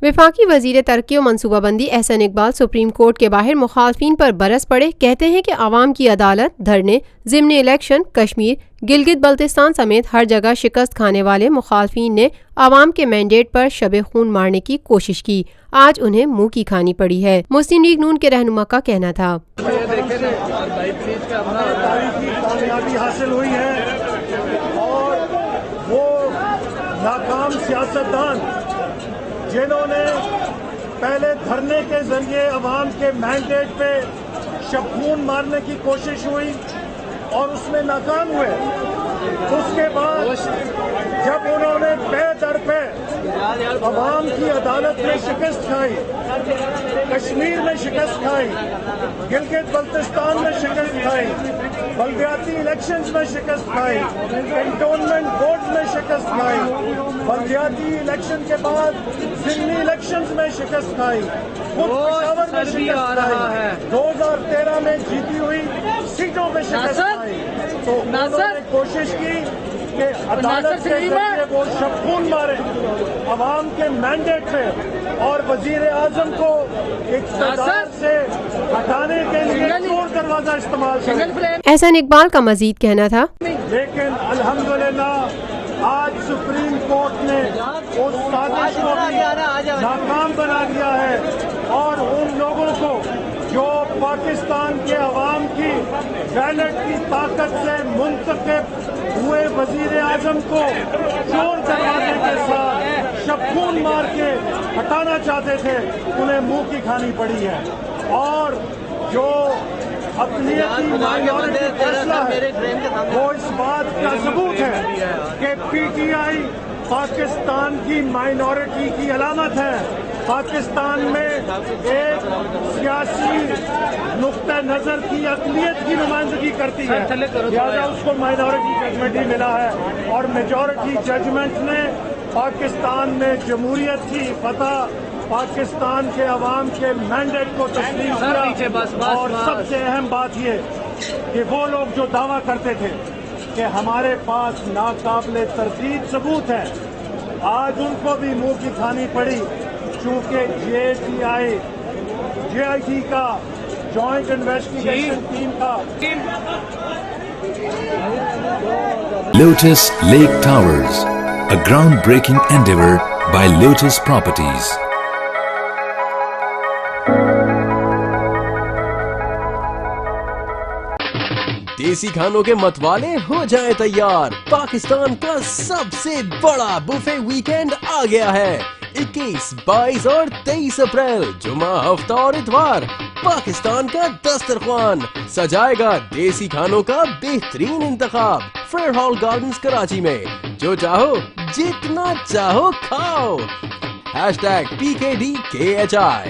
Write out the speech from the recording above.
وفاقی وزیر ترقی و منصوبہ بندی احسن اقبال سپریم کورٹ کے باہر مخالفین پر برس پڑے، کہتے ہیں کہ عوام کی عدالت، دھرنے، ضمنی الیکشن، کشمیر، گلگت بلتستان سمیت ہر جگہ شکست کھانے والے مخالفین نے عوام کے مینڈیٹ پر شب خون مارنے کی کوشش کی، آج انہیں منہ کی کھانی پڑی ہے۔ مسلم لیگ نون کے رہنما کا کہنا تھا، کامیابی حاصل ہوئی ہے اور وہ ناکام سیاستدان جنہوں نے پہلے دھرنے کے ذریعے عوام کے مینڈیٹ پہ شب خون مارنے کی کوشش ہوئی اور اس میں ناکام ہوئے، اس کے بعد جب انہوں نے پے در پہ عوام کی عدالت میں شکست کھائی، کشمیر میں شکست کھائی، گلگت بلتستان میں شکست کھائی، بلدیاتی الیکشنز میں شکست کھائی، کنٹونمنٹ بورڈ میں شکست کھائی، بلدیاتی الیکشن کے بعد ضمنی الیکشنز میں شکست کھائی، خود پشاور میں شکست کھائی، 2013 میں جیتی ہوئی سیٹوں میں شکست کھائی، تو انہوں نے کوشش کی کہ عدالت کے ذریعے وہ شب خون مارے عوام کے مینڈیٹ پہ اور وزیر اعظم کو اقتدار سے ہٹانے کے لیے چور دروازہ استعمال کریں۔ احسن اقبال کا مزید کہنا تھا، لیکن الحمدللہ آج سپریم کورٹ نے اس سازش کو بھی ناکام بنا دیا ہے اور ان لوگوں کو جو پاکستان کے عوام کی بیلٹ کی طاقت سے منتخب ہوئے وزیر اعظم کو چور دروازے کے ساتھ شب خون مار کے ہٹانا چاہتے تھے، انہیں منہ کی کھانی پڑی ہے۔ اور جو اقلیتی مائنورٹی فیصلہ ہے وہ اس بات کا ثبوت ہے کہ پی ٹی آئی پاکستان کی مائنورٹی کی علامت ہے، پاکستان میں ایک سیاسی نقطہ نظر کی اقلیت کی نمائندگی کرتی ہے، لہٰذا اس کو مائنورٹی ججمنٹ ہی ملا ہے اور میجورٹی ججمنٹ نے پاکستان میں جمہوریت کی فتح، پاکستان کے عوام کے مینڈیٹ کو تسلیم کیا۔ اور سب سے اہم بات یہ کہ وہ لوگ جو دعویٰ کرتے تھے کہ ہمارے پاس ناقابل تردید ثبوت ہے، آج ان کو بھی منہ کی کھانی پڑی، چونکہ جے آئی ٹی کا جوائنٹ انویسٹیگیشن ٹیم کا Lotus Lake Towers, a groundbreaking endeavor by Lotus Properties. دیسی کھانوں کے متوالے ہو جائیں تیار، پاکستان کا سب سے بڑا بوفے ویکینڈ آ گیا ہے۔ 21، 22 اور 23 اپریل جمعہ، ہفتہ اور اتوار پاکستان کا دسترخوان سجائے گا دیسی کھانوں کا بہترین انتخاب فیئر ہال گارڈنز کراچی میں۔ جو چاہو جتنا چاہو کھاؤ۔ #PKDKHI